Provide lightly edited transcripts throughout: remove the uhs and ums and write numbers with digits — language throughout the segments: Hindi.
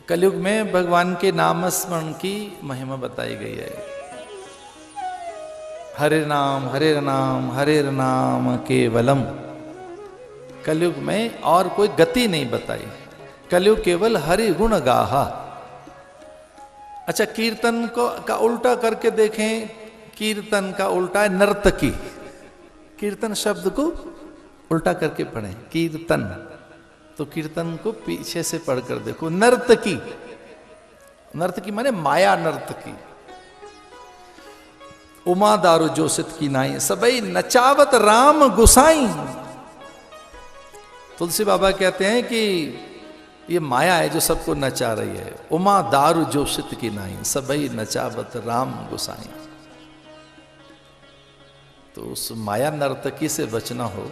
कलयुग में भगवान के नाम स्मरण की महिमा बताई गई है। हरे नाम हरे नाम केवलम। कलयुग में और कोई गति नहीं बताई, कलयुग केवल हरि गुण गाहा। अच्छा, कीर्तन को का उल्टा करके देखें, कीर्तन का उल्टा है नर्तकी। कीर्तन शब्द को उल्टा करके पढ़ें, कीर्तन, तो कीर्तन को पीछे से पढ़कर देखो, नर्तकी। नर्तकी माने माया नर्तकी। उमा दारू जोशित की नाई, सबई नचावत राम गुसाई। तुलसी बाबा कहते हैं कि ये माया है जो सबको नचा रही है। उमा दारू जोशित की नाई, सबई नचावत राम गुसाई। तो उस माया नर्तकी से बचना हो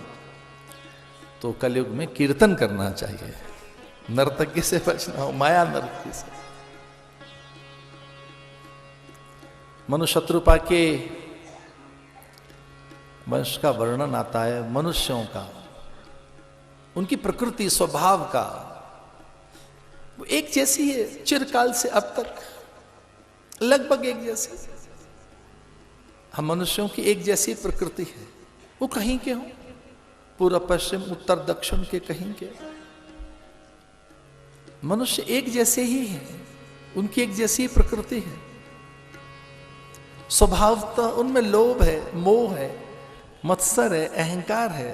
तो कलयुग में कीर्तन करना चाहिए। नर्तकी से बचना हो, माया नर्तकी से। मनु शत्रुपा के वंश का वर्णन आता है, मनुष्यों का, उनकी प्रकृति स्वभाव का। वो एक जैसी है चिरकाल से अब तक, लगभग एक जैसी। हम मनुष्यों की एक जैसी प्रकृति है, वो कहीं के हों, पूर्व पश्चिम उत्तर दक्षिण के कहीं के, मनुष्य एक जैसे ही हैं, उनकी एक जैसी प्रकृति है। स्वभावतः उनमें लोभ है, मोह है, मत्सर है, अहंकार है,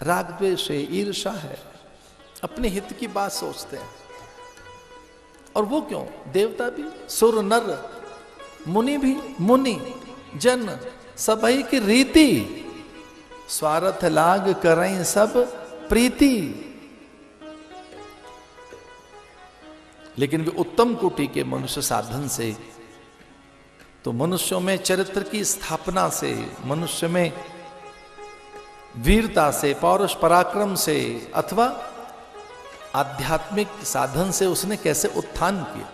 राग द्वेष है, ईर्षा है, अपने हित की बात सोचते हैं। और वो क्यों? देवता भी, सुर नर मुनि भी, मुनि जन सबई की रीति, स्वार्थ लाग करें सब प्रीति। लेकिन वे उत्तम कोटि के मनुष्य साधन से, तो मनुष्यों में चरित्र की स्थापना से, मनुष्य में वीरता से, पौरुष पराक्रम से, अथवा आध्यात्मिक साधन से उसने कैसे उत्थान किया।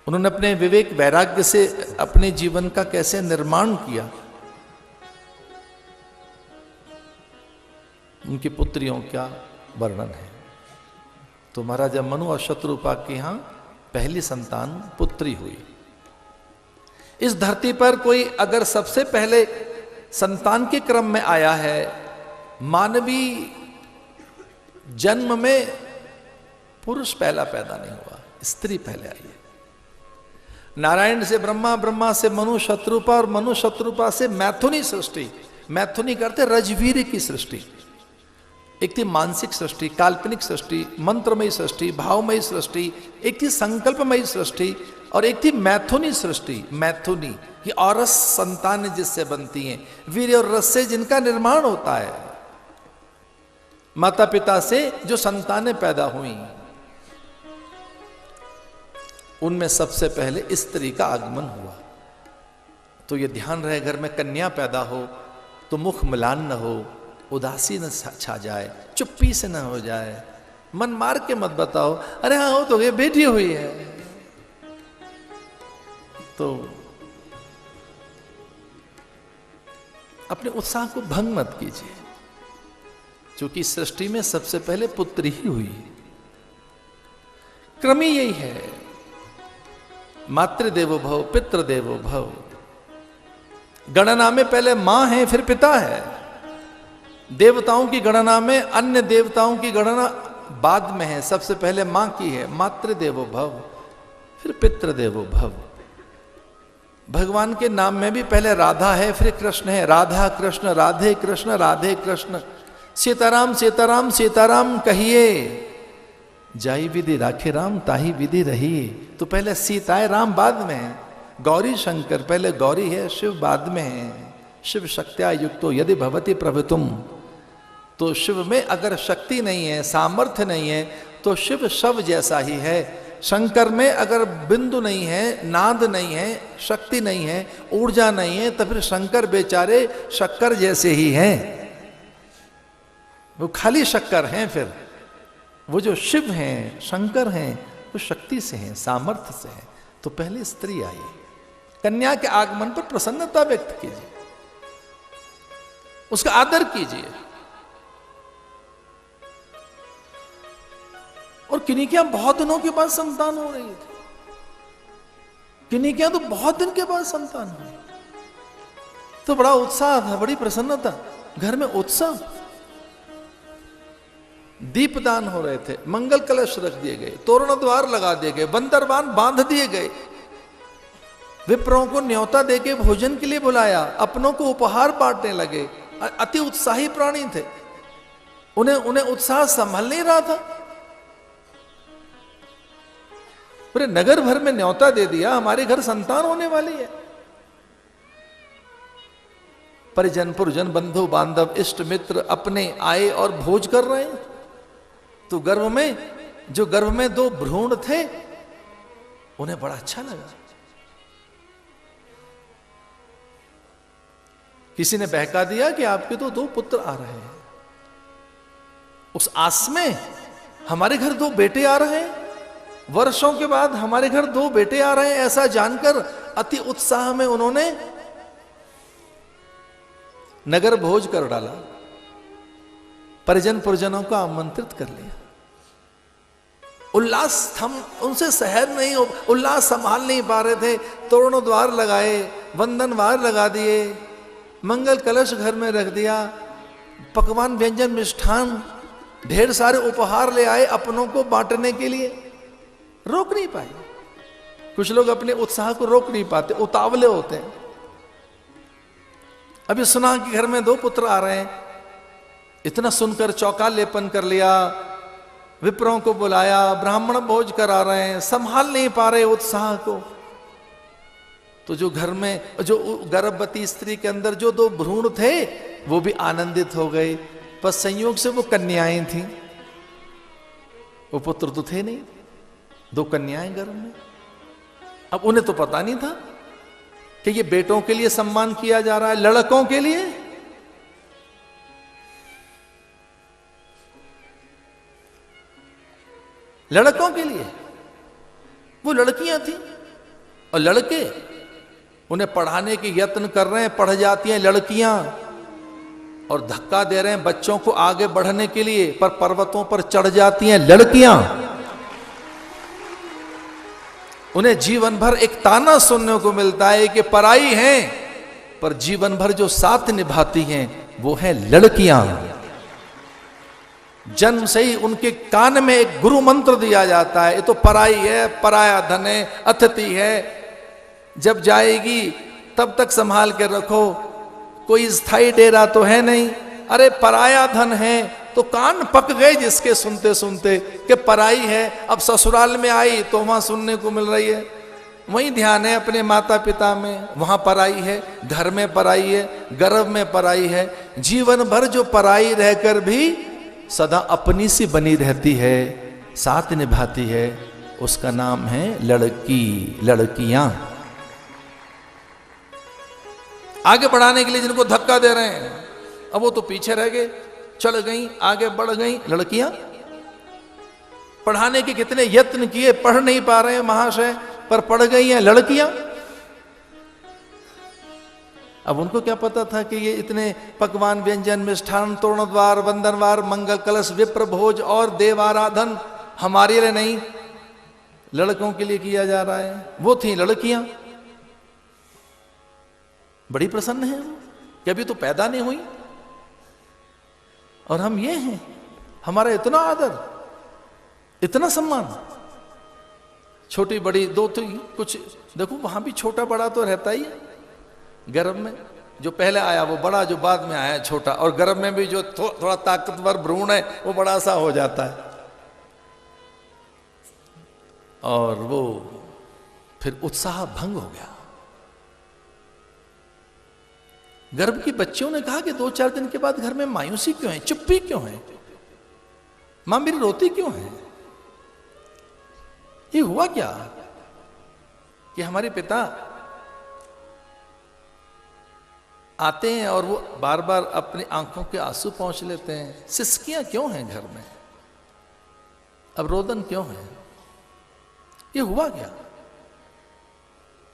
उन्होंने अपने विवेक वैराग्य से अपने जीवन का कैसे निर्माण किया। उनकी पुत्रियों का वर्णन है। तो महाराजा मनु और शत्रुपा के यहां पहली संतान पुत्री हुई। इस धरती पर कोई अगर सबसे पहले संतान के क्रम में आया है, मानवीय जन्म में पुरुष पहला पैदा नहीं हुआ, स्त्री पहले आई है। नारायण से ब्रह्मा, ब्रह्मा से मनु शत्रुपा, और मनु शत्रुपा से मैथुनी सृष्टि। मैथुनी करते रजवीर की सृष्टि। एक थी मानसिक सृष्टि, काल्पनिक सृष्टि, मंत्रमयी सृष्टि, भावमयी सृष्टि, एक थी संकल्पमयी सृष्टि, और एक थी मैथुनी सृष्टि। मैथुनी ये औरस संतान जिससे बनती हैं, वीर्य और रस से जिनका निर्माण होता है। माता पिता से जो संतानें पैदा हुई, उनमें सबसे पहले स्त्री का आगमन हुआ। तो ये ध्यान रहे, घर में कन्या पैदा हो तो मुख म्लान न हो, उदासी न छा जाए, चुप्पी से न हो जाए, मन मार के मत बताओ, अरे हाँ हो तो ये बेटी हुई है। तो अपने उत्साह को भंग मत कीजिए, क्योंकि सृष्टि में सबसे पहले पुत्री ही हुई। क्रम ही यही है, मातृदेवो भव पितृदेवो भव। गणना में पहले मां है, फिर पिता है। देवताओं की गणना में अन्य देवताओं की गणना बाद में है, सबसे पहले मां की है। मातृदेवो भव, फिर पितृदेवो भव। भगवान के नाम में भी पहले राधा है, फिर कृष्ण है। राधा कृष्ण, राधे कृष्ण, राधे कृष्ण। सीताराम सीताराम सीताराम कहिए, जाई विधि राखे राम ताही विधि रहिए। तो पहले सीता है, राम बाद में है। गौरी शंकर, पहले गौरी है, शिव बाद में है। शिव शक्त्या युक्तो यदि भवति प्रभुतुम। तो शिव में अगर शक्ति नहीं है, सामर्थ्य नहीं है, तो शिव शव जैसा ही है। शंकर में अगर बिंदु नहीं है, नाद नहीं है, शक्ति नहीं है, ऊर्जा नहीं है, तो फिर शंकर बेचारे शक्कर जैसे ही हैं। वो खाली शक्कर हैं। फिर वो जो शिव हैं, शंकर हैं, वो शक्ति से हैं, सामर्थ्य से हैं। तो पहले स्त्री आई। कन्या के आगमन पर प्रसन्नता व्यक्त कीजिए, उसका आदर कीजिए। और किन्हीं के यहां बहुत दिनों के बाद संतान हो रही थी, किन्हीं के यहां तो बहुत दिन के बाद संतान हुई। तो बड़ा उत्साह था, बड़ी प्रसन्नता, घर में उत्साह। दीपदान हो रहे थे, मंगल कलश रख दिए गए, तोरण द्वार लगा दिए गए, बंदरबान बांध दिए गए, विप्रों को न्योता देके भोजन के लिए बुलाया, अपनों को उपहार बांटने लगे। अति उत्साही प्राणी थे, उन्हें उत्साह संभल नहीं रहा था। पूरे नगर भर में न्योता दे दिया, हमारे घर संतान होने वाली है। परिजन पुरजन बंधु बांधव इष्ट मित्र अपने आए और भोज कर रहे हैं। तो गर्भ में 2 भ्रूण थे, उन्हें बड़ा अच्छा लगा। किसी ने बहका दिया कि आपके तो 2 पुत्र आ रहे हैं। उस आस में हमारे घर 2 बेटे आ रहे हैं, वर्षों के बाद हमारे घर 2 बेटे आ रहे हैं, ऐसा जानकर अति उत्साह में उन्होंने नगर भोज कर डाला, परिजन पुरजनों को आमंत्रित कर लिया। उल्लास हम उनसे सहन नहीं हो, उल्लास संभाल नहीं पा रहे थे। तोरण द्वार लगाए, वंदनवार लगा दिए, मंगल कलश घर में रख दिया, पकवान व्यंजन मिष्ठान ढेर सारे उपहार ले आए अपनों को बांटने के लिए। रोक नहीं पाए, कुछ लोग अपने उत्साह को रोक नहीं पाते, उतावले होते हैं। अभी सुना कि घर में 2 पुत्र आ रहे हैं, इतना सुनकर चौका लेपन कर लिया, विप्रों को बुलाया, ब्राह्मण भोज करा रहे हैं, संभाल नहीं पा रहे उत्साह को। तो जो घर में जो गर्भवती स्त्री के अंदर जो 2 भ्रूण थे वो भी आनंदित हो गए, पर संयोग से वो कन्याएं थीं, वो पुत्र तो थे नहीं, 2 कन्याएं गर्भ में। अब उन्हें तो पता नहीं था कि ये बेटों के लिए सम्मान किया जा रहा है, लड़कों के लिए। लड़कों के लिए वो लड़कियां थी, और लड़के उन्हें पढ़ाने के यत्न कर रहे हैं, पढ़ जाती हैं लड़कियां, और धक्का दे रहे हैं बच्चों को आगे बढ़ने के लिए, पर पर्वतों पर चढ़ जाती हैं लड़कियां। उन्हें जीवन भर एक ताना सुनने को मिलता है कि पराई हैं, पर जीवन भर जो साथ निभाती हैं वो है लड़कियां। जन्म से ही उनके कान में एक गुरु मंत्र दिया जाता है, ये तो पराई है, पराया धन है, अतिथि है, जब जाएगी तब तक संभाल के रखो, कोई स्थायी डेरा तो है नहीं। अरे पराया धन है, तो कान पक गए जिसके सुनते सुनते कि पराई है। अब ससुराल में आई तो वहां सुनने को मिल रही है, वहीं ध्यान है अपने माता पिता में, वहां पराई है, घर में पराई है, गर्भ में पराई है। जीवन भर जो पराई रहकर भी सदा अपनी सी बनी रहती है, साथ निभाती है, उसका नाम है लड़की, लड़कियां। आगे बढ़ाने के लिए जिनको धक्का दे रहे हैं, अब वो तो पीछे रह गए, चढ़ गई, आगे बढ़ गई लड़कियां। पढ़ाने के कितने यत्न किए, पढ़ नहीं पा रहे हैं महाशय, पर पढ़ गई हैं लड़कियां। अब उनको क्या पता था कि ये इतने पकवान व्यंजन मिष्ठान तोरणद्वार वंदनवार मंगल कलश विप्र भोज और देव आराधन हमारे लिए नहीं, लड़कों के लिए किया जा रहा है। वो थी लड़कियां, बड़ी प्रसन्न है कि अभी तो पैदा नहीं हुई और हम ये हैं, हमारा इतना आदर, इतना सम्मान। छोटी बड़ी 2 थी, कुछ देखो वहां भी छोटा बड़ा तो रहता ही है। गर्भ में जो पहले आया वो बड़ा, जो बाद में आया छोटा, और गर्भ में भी जो थोड़ा ताकतवर भ्रूण है वो बड़ा सा हो जाता है। और वो फिर उत्साह भंग हो गया। गर्भ की बच्चियों ने कहा कि 2-4 दिन के बाद घर में मायूसी क्यों है, चुप्पी क्यों है, मां मेरी रोती क्यों है, ये हुआ क्या कि हमारे पिता आते हैं और वो बार बार अपनी आंखों के आंसू पहुंच लेते हैं, सिसकियां क्यों हैं घर में, अब रोदन क्यों है, ये हुआ क्या।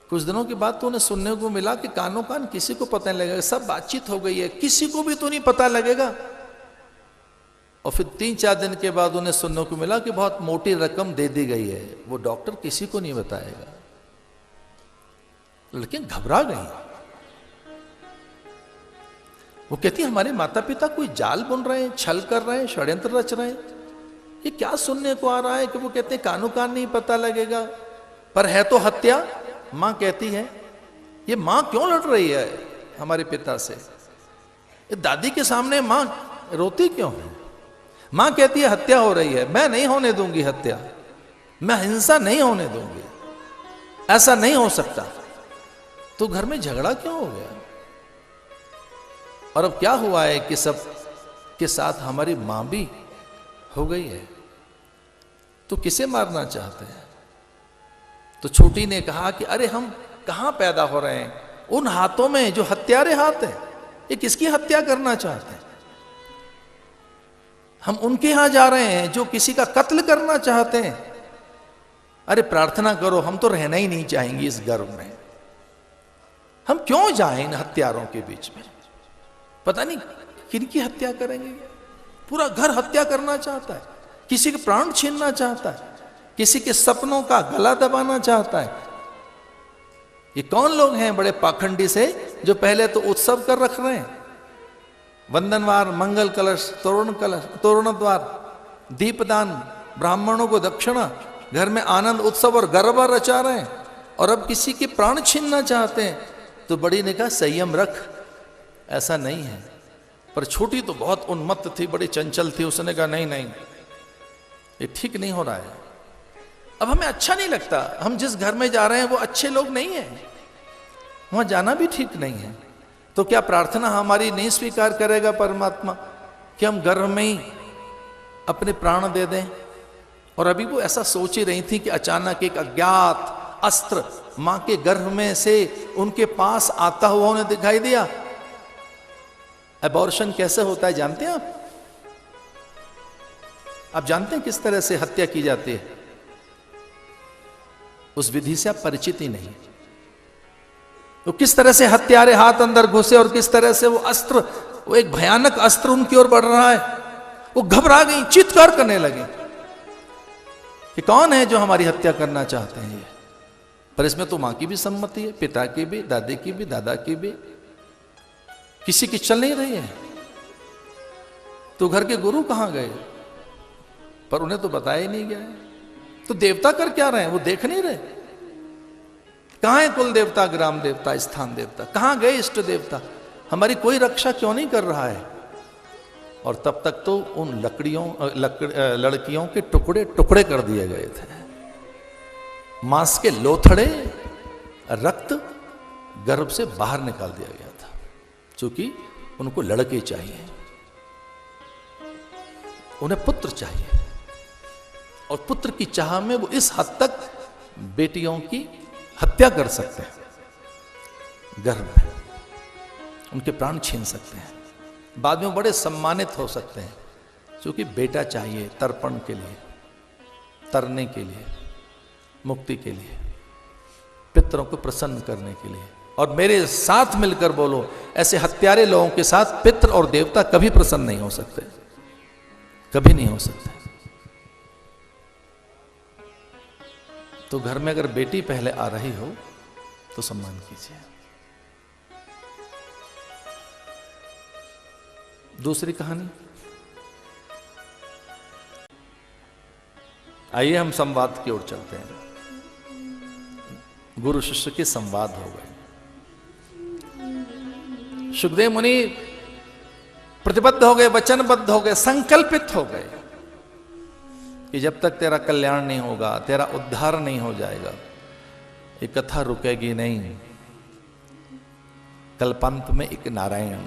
कुछ दिनों के बाद तो उन्हें सुनने को मिला कि कानों कान किसी को पता नहीं लगेगा, सब बातचीत हो गई है, किसी को भी तो नहीं पता लगेगा और फिर 3-4 दिन के बाद उन्हें सुनने को मिला कि बहुत मोटी रकम दे दी गई है। वो डॉक्टर किसी को नहीं बताएगा। लेकिन घबरा गई। वो कहती हमारे माता पिता कोई जाल बुन रहे हैं, छल कर रहे हैं, षड्यंत्र रच रहे हैं। ये क्या सुनने को आ रहा है कि वो कहते हैं कानों कान नहीं पता लगेगा, पर है तो हत्या। मां कहती है ये मां क्यों लड़ रही है हमारे पिता से? ये दादी के सामने मां रोती क्यों है? मां कहती है हत्या हो रही है, मैं नहीं होने दूंगी हत्या, मैं हिंसा नहीं होने दूंगी, ऐसा नहीं हो सकता। तो घर में झगड़ा क्यों हो गया? और अब क्या हुआ है कि सब के साथ हमारी मां भी हो गई है। तो किसे मारना चाहते हैं? तो छोटी ने कहा कि अरे हम कहां पैदा हो रहे हैं? उन हाथों में जो हत्यारे हाथ हैं, ये किसकी हत्या करना चाहते हैं? हम उनके यहां जा रहे हैं जो किसी का कत्ल करना चाहते हैं। अरे प्रार्थना करो, हम तो रहना ही नहीं चाहेंगे इस घर में। हम क्यों जाएं इन हत्यारों के बीच में? पता नहीं किनकी हत्या करेंगे। पूरा घर हत्या करना चाहता है, किसी के प्राण छीनना चाहता है, किसी के सपनों का गला दबाना चाहता है। ये कौन लोग हैं बड़े पाखंडी से जो पहले तो उत्सव कर रख रहे हैं, वंदनवार, मंगल कलश, तोरण द्वार, दीपदान, ब्राह्मणों को दक्षिणा, घर में आनंद उत्सव और गरबा रचा रहे हैं, और अब किसी के प्राण छीनना चाहते हैं। तो बड़ी ने कहा संयम रख, ऐसा नहीं है। पर छोटी तो बहुत उन्मत्त थी, बड़ी चंचल थी। उसने कहा नहीं नहीं, ये ठीक नहीं हो रहा है। अब हमें अच्छा नहीं लगता, हम जिस घर में जा रहे हैं वो अच्छे लोग नहीं हैं, वहां जाना भी ठीक नहीं है। तो क्या प्रार्थना हमारी नहीं स्वीकार करेगा परमात्मा कि हम गर्भ में ही अपने प्राण दे दें? और अभी वो ऐसा सोच ही रही थी कि अचानक एक अज्ञात अस्त्र मां के गर्भ में से उनके पास आता हुआ उन्हें दिखाई दिया। एबॉर्शन कैसे होता है जानते हैं आप? आप जानते हैं किस तरह से हत्या की जाती है? उस विधि से आप परिचित ही नहीं। तो किस तरह से हत्यारे हाथ अंदर घुसे और किस तरह से वो अस्त्र, वो एक भयानक अस्त्र उनकी ओर बढ़ रहा है। वो घबरा गई, चित्कार करने लगी कि कौन है जो हमारी हत्या करना चाहते हैं ये? पर इसमें तो मां की भी सम्मति है, पिता की भी, दादी की भी, दादा की भी, किसी की चल नहीं रही है। तो घर के गुरु कहां गए? पर उन्हें तो बताया ही नहीं गया है। तो देवता कर क्या रहे हैं? वो देख नहीं रहे। कहां है कुल देवता, ग्राम देवता, स्थान देवता? कहां गए इष्ट देवता? हमारी कोई रक्षा क्यों नहीं कर रहा है? और तब तक तो उन लड़कियों के टुकड़े टुकड़े कर दिए गए थे, मांस के लोथड़े, रक्त गर्भ से बाहर निकाल दिया गया था, क्योंकि उनको लड़के चाहिए, उन्हें पुत्र चाहिए। और पुत्र की चाह में वो इस हद तक बेटियों की हत्या कर सकते हैं, गर्भ में उनके प्राण छीन सकते हैं, बाद में बड़े सम्मानित हो सकते हैं, क्योंकि बेटा चाहिए तर्पण के लिए, तरने के लिए, मुक्ति के लिए, पितरों को प्रसन्न करने के लिए। और मेरे साथ मिलकर बोलो, ऐसे हत्यारे लोगों के साथ पितर और देवता कभी प्रसन्न नहीं हो सकते, कभी नहीं हो सकते। तो घर में अगर बेटी पहले आ रही हो तो सम्मान कीजिए। दूसरी कहानी, आइए हम संवाद की ओर चलते हैं। गुरु शिष्य के संवाद हो गए। सुखदेव मुनि प्रतिबद्ध हो गए, वचनबद्ध हो गए, संकल्पित हो गए कि जब तक तेरा कल्याण नहीं होगा, तेरा उद्धार नहीं हो जाएगा, ये कथा रुकेगी नहीं। कल्पांत में एक नारायण,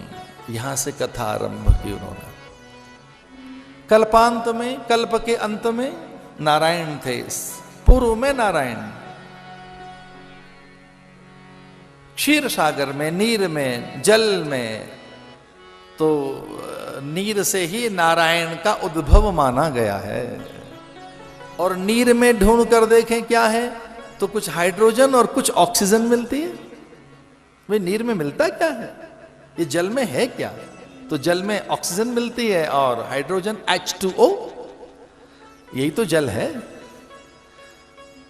यहां से कथा आरंभ की उन्होंने। कल्पांत में, कल्प के अंत में नारायण थे, पूर्व में नारायण, क्षीर सागर में, नीर में, जल में, तो नीर से ही नारायण का उद्भव माना गया है। और नीर में ढूंढ कर देखें क्या है, तो कुछ हाइड्रोजन और कुछ ऑक्सीजन मिलती है। भाई नीर में मिलता क्या है, ये जल में है क्या? तो जल में ऑक्सीजन मिलती है और हाइड्रोजन H2O, यही तो जल है।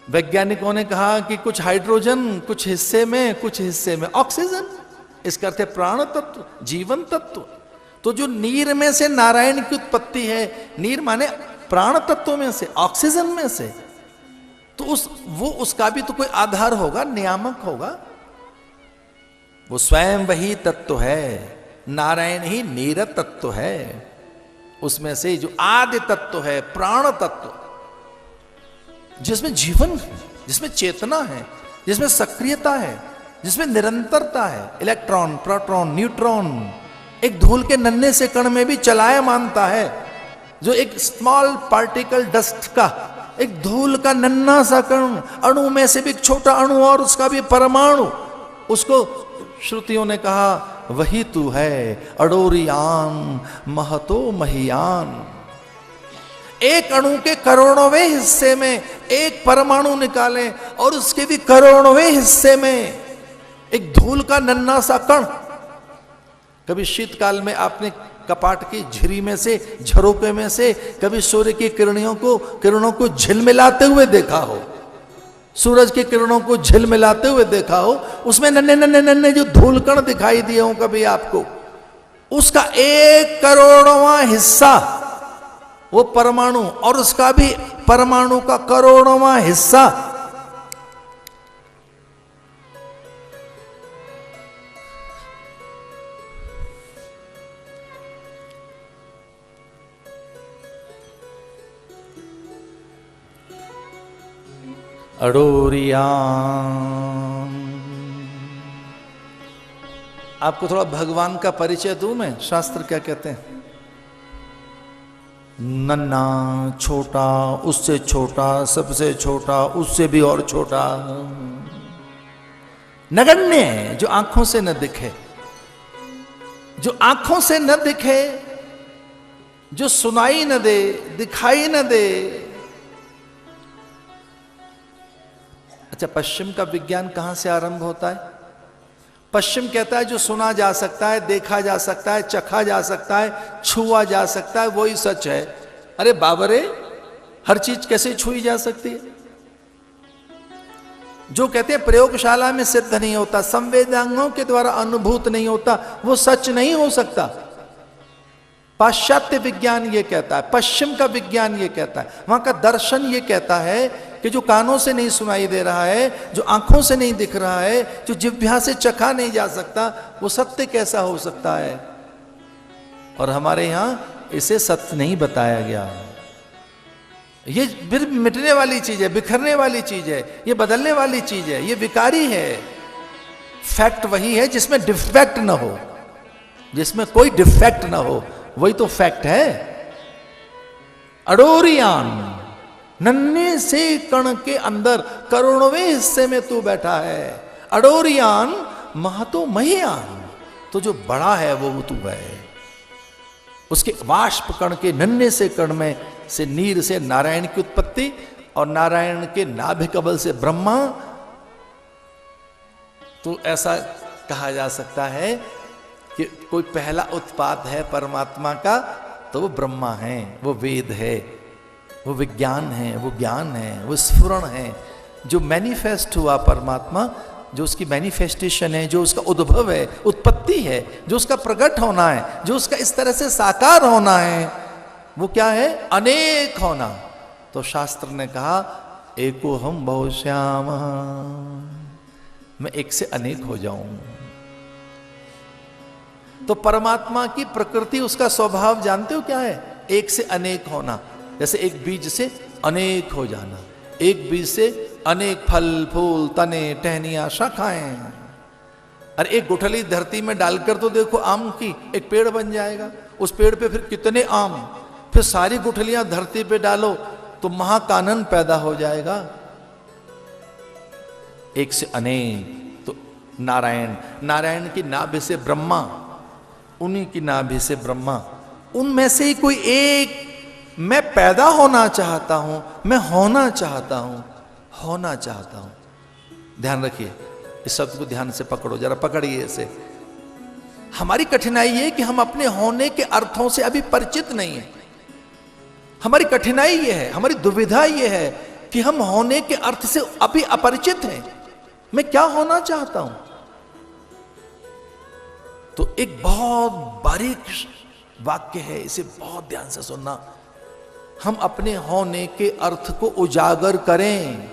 वैज्ञानिकों ने कहा कि कुछ हाइड्रोजन कुछ हिस्से में, कुछ हिस्से में ऑक्सीजन, इसका अर्थ है प्राण तत्व, जीवन तत्व। तो जो नीर में से नारायण की उत्पत्ति है, नीर माने प्राण तत्व में से, ऑक्सीजन में से, तो उसका भी तो कोई आधार होगा, नियामक होगा। वो स्वयं वही तत्व है, नारायण ही नीर तत्व है। उसमें से जो आदि तत्व है, प्राण तत्व, जिसमें जीवन है, जिसमें चेतना है, जिसमें सक्रियता है, जिसमें निरंतरता है। इलेक्ट्रॉन, प्रोटॉन, न्यूट्रॉन, एक धूल के नन्हे से कण में भी चलायमानता है। जो एक स्मॉल पार्टिकल डस्ट का, एक धूल का नन्हा सा कण, अणु में से भी एक छोटा अणु और उसका भी परमाणु, उसको श्रुतियों ने कहा वही तू है अडोरियान महतो महियान। एक अणु के करोड़ों हिस्से में एक परमाणु निकालें और उसके भी करोड़ों हिस्से में एक धूल का नन्हा सा कण। कभी शीतकाल में आपने कपाट की झिरी में से, झरोके में से कभी सूर्य की किरणों को झिलमिलाते हुए देखा हो, सूरज की किरणों को झिलमिलाते हुए देखा हो, उसमें नन्हे नन्हे नन्हे जो धूल कण दिखाई दिए हो कभी आपको, उसका 1 करोड़वां हिस्सा वो परमाणु, और उसका भी परमाणु का करोड़वां हिस्सा अडोरियान। आपको थोड़ा भगवान का परिचय दूं मैं, शास्त्र क्या कहते हैं। नन्ना, छोटा, उससे छोटा, सबसे छोटा, उससे भी और छोटा, नगण्य, जो आंखों से न दिखे, जो आंखों से न दिखे, जो सुनाई न दे, दिखाई न दे। अच्छा, पश्चिम का विज्ञान कहां से आरंभ होता है? पश्चिम कहता है जो सुना जा सकता है, देखा जा सकता है, चखा जा सकता है, छुआ जा सकता है, वही सच है। अरे बाबरे, हर चीज कैसे छुई जा सकती है? जो कहते हैं प्रयोगशाला में सिद्ध नहीं होता, संवेदनाओं के द्वारा अनुभूत नहीं होता, वो सच नहीं हो सकता। पाश्चात्य विज्ञान ये कहता है, पश्चिम का विज्ञान ये कहता है, वहां का दर्शन ये कहता है कि जो कानों से नहीं सुनाई दे रहा है, जो आंखों से नहीं दिख रहा है, जो जिह्वा से चखा नहीं जा सकता, वो सत्य कैसा हो सकता है? और हमारे यहां इसे सत्य नहीं बताया गया। ये मिटने वाली चीज है, बिखरने वाली चीज है, ये बदलने वाली चीज है, ये विकारी है। फैक्ट वही है जिसमें डिफेक्ट ना हो, जिसमें कोई डिफेक्ट ना हो, वही तो फैक्ट है। अडोरियान, नन्हे से कण के अंदर करोड़वें हिस्से में तू बैठा है। अडोरियान महतो महियान, तो जो बड़ा है वो तू है। उसके वाष्प कण के नन्हे से कण में से नीर से नारायण की उत्पत्ति, और नारायण के नाभि कमल से ब्रह्मा। तो ऐसा कहा जा सकता है कि कोई पहला उत्पाद है परमात्मा का, तो वो ब्रह्मा है, वो वेद है, वो विज्ञान है, वो ज्ञान है, वो स्फुरण है। जो मैनिफेस्ट हुआ परमात्मा, जो उसकी मैनिफेस्टेशन है, जो उसका उद्भव है, उत्पत्ति है, जो उसका प्रकट होना है, जो उसका इस तरह से साकार होना है, वो क्या है? अनेक होना। तो शास्त्र ने कहा एको हम बहुश्याम, मैं एक से अनेक हो जाऊं। तो परमात्मा की प्रकृति, उसका स्वभाव जानते हो क्या है? एक से अनेक होना। जैसे एक बीज से अनेक हो जाना, एक बीज से अनेक फल फूल तने टहनियां शाखाएं। अरे एक गुठली धरती में डालकर तो देखो आम की, एक पेड़ बन जाएगा। उस पेड़ पे फिर कितने आम, फिर सारी गुठलियां धरती पे डालो तो महाकानन पैदा हो जाएगा। एक से अनेक। तो नारायण, नारायण की नाभि से ब्रह्मा, उन्हीं की नाभि से ब्रह्मा, उनमें से ही कोई एक मैं पैदा होना चाहता हूं, मैं होना चाहता हूं, होना चाहता हूं। ध्यान रखिए, इस शब्द को ध्यान से पकड़ो, जरा पकड़िए इसे। हमारी कठिनाई ये कि हम अपने होने के अर्थों से अभी परिचित नहीं है। हमारी कठिनाई ये है, हमारी दुविधा ये है कि हम होने के अर्थ से अभी अपरिचित हैं। मैं क्या होना चाहता हूं? तो एक बहुत बारीक वाक्य है, इसे बहुत ध्यान से सुनना। हम अपने होने के अर्थ को उजागर करें,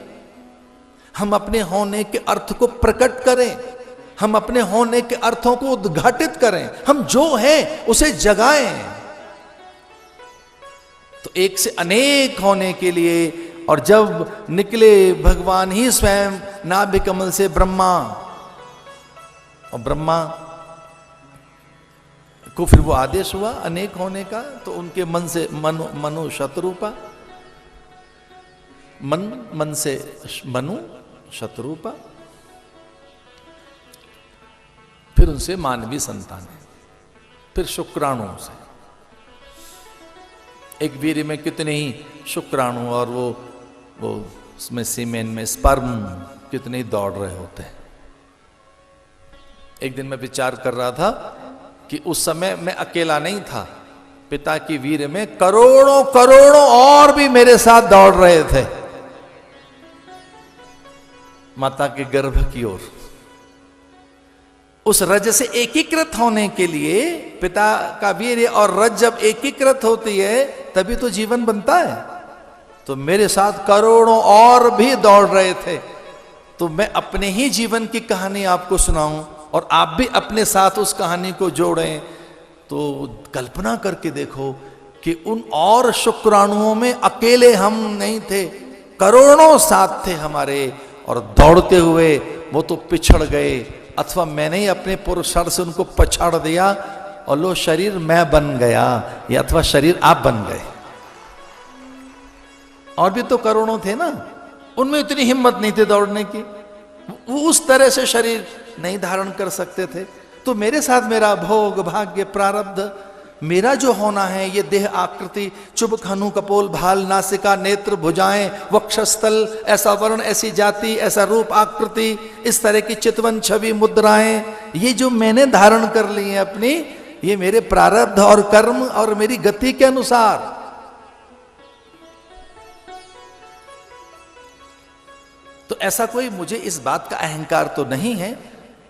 हम अपने होने के अर्थ को प्रकट करें, हम अपने होने के अर्थों को उद्घाटित करें, हम जो हैं उसे जगाएं। तो एक से अनेक होने के लिए, और जब निकले भगवान ही स्वयं नाभि कमल से ब्रह्मा, और ब्रह्मा को फिर वो आदेश हुआ अनेक होने का, तो उनके मन से मनु शतरूपा, मन से मनु शतरूपा, फिर उनसे मानवी संतान है, फिर शुक्राणु से। एक वीर्य में कितने ही शुक्राणु और वो उसमें सीमेन में स्पर्म कितने ही दौड़ रहे होते हैं। एक दिन मैं विचार कर रहा था कि उस समय मैं अकेला नहीं था, पिता की वीर्य में करोड़ों करोड़ों और भी मेरे साथ दौड़ रहे थे माता के गर्भ की ओर। उस रज से एकीकृत होने के लिए पिता का वीर्य और रज जब एकीकृत होती है तभी तो जीवन बनता है। तो मेरे साथ करोड़ों और भी दौड़ रहे थे। तो मैं अपने ही जीवन की कहानी आपको सुनाऊं और आप भी अपने साथ उस कहानी को जोड़ें, तो कल्पना करके देखो कि उन और शुक्राणुओं में अकेले हम नहीं थे, करोड़ों साथ थे हमारे, और दौड़ते हुए वो तो पिछड़ गए, अथवा मैंने ही अपने पुरुषार्थ से उनको पछाड़ दिया और लो शरीर मैं बन गया, या अथवा शरीर आप बन गए। और भी तो करोड़ों थे ना, उनमें इतनी हिम्मत नहीं थी दौड़ने की, वो उस तरह से शरीर नहीं धारण कर सकते थे। तो मेरे साथ मेरा भोग भाग्य प्रारब्ध, मेरा जो होना है, ये देह आकृति, चुभ खनु कपोल भाल नासिका नेत्र भुजाएं वक्षस्थल, ऐसा वर्ण ऐसी जाति ऐसा रूप आकृति, इस तरह की चितवन छवि मुद्राएं, ये जो मैंने धारण कर ली है अपनी, ये मेरे प्रारब्ध और कर्म और मेरी गति के अनुसार। तो ऐसा कोई मुझे इस बात का अहंकार तो नहीं है,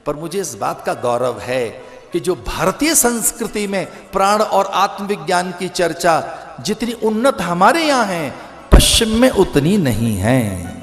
पर मुझे इस बात का गौरव है कि जो भारतीय संस्कृति में प्राण और आत्मविज्ञान की चर्चा जितनी उन्नत हमारे यहां है, पश्चिम में उतनी नहीं है।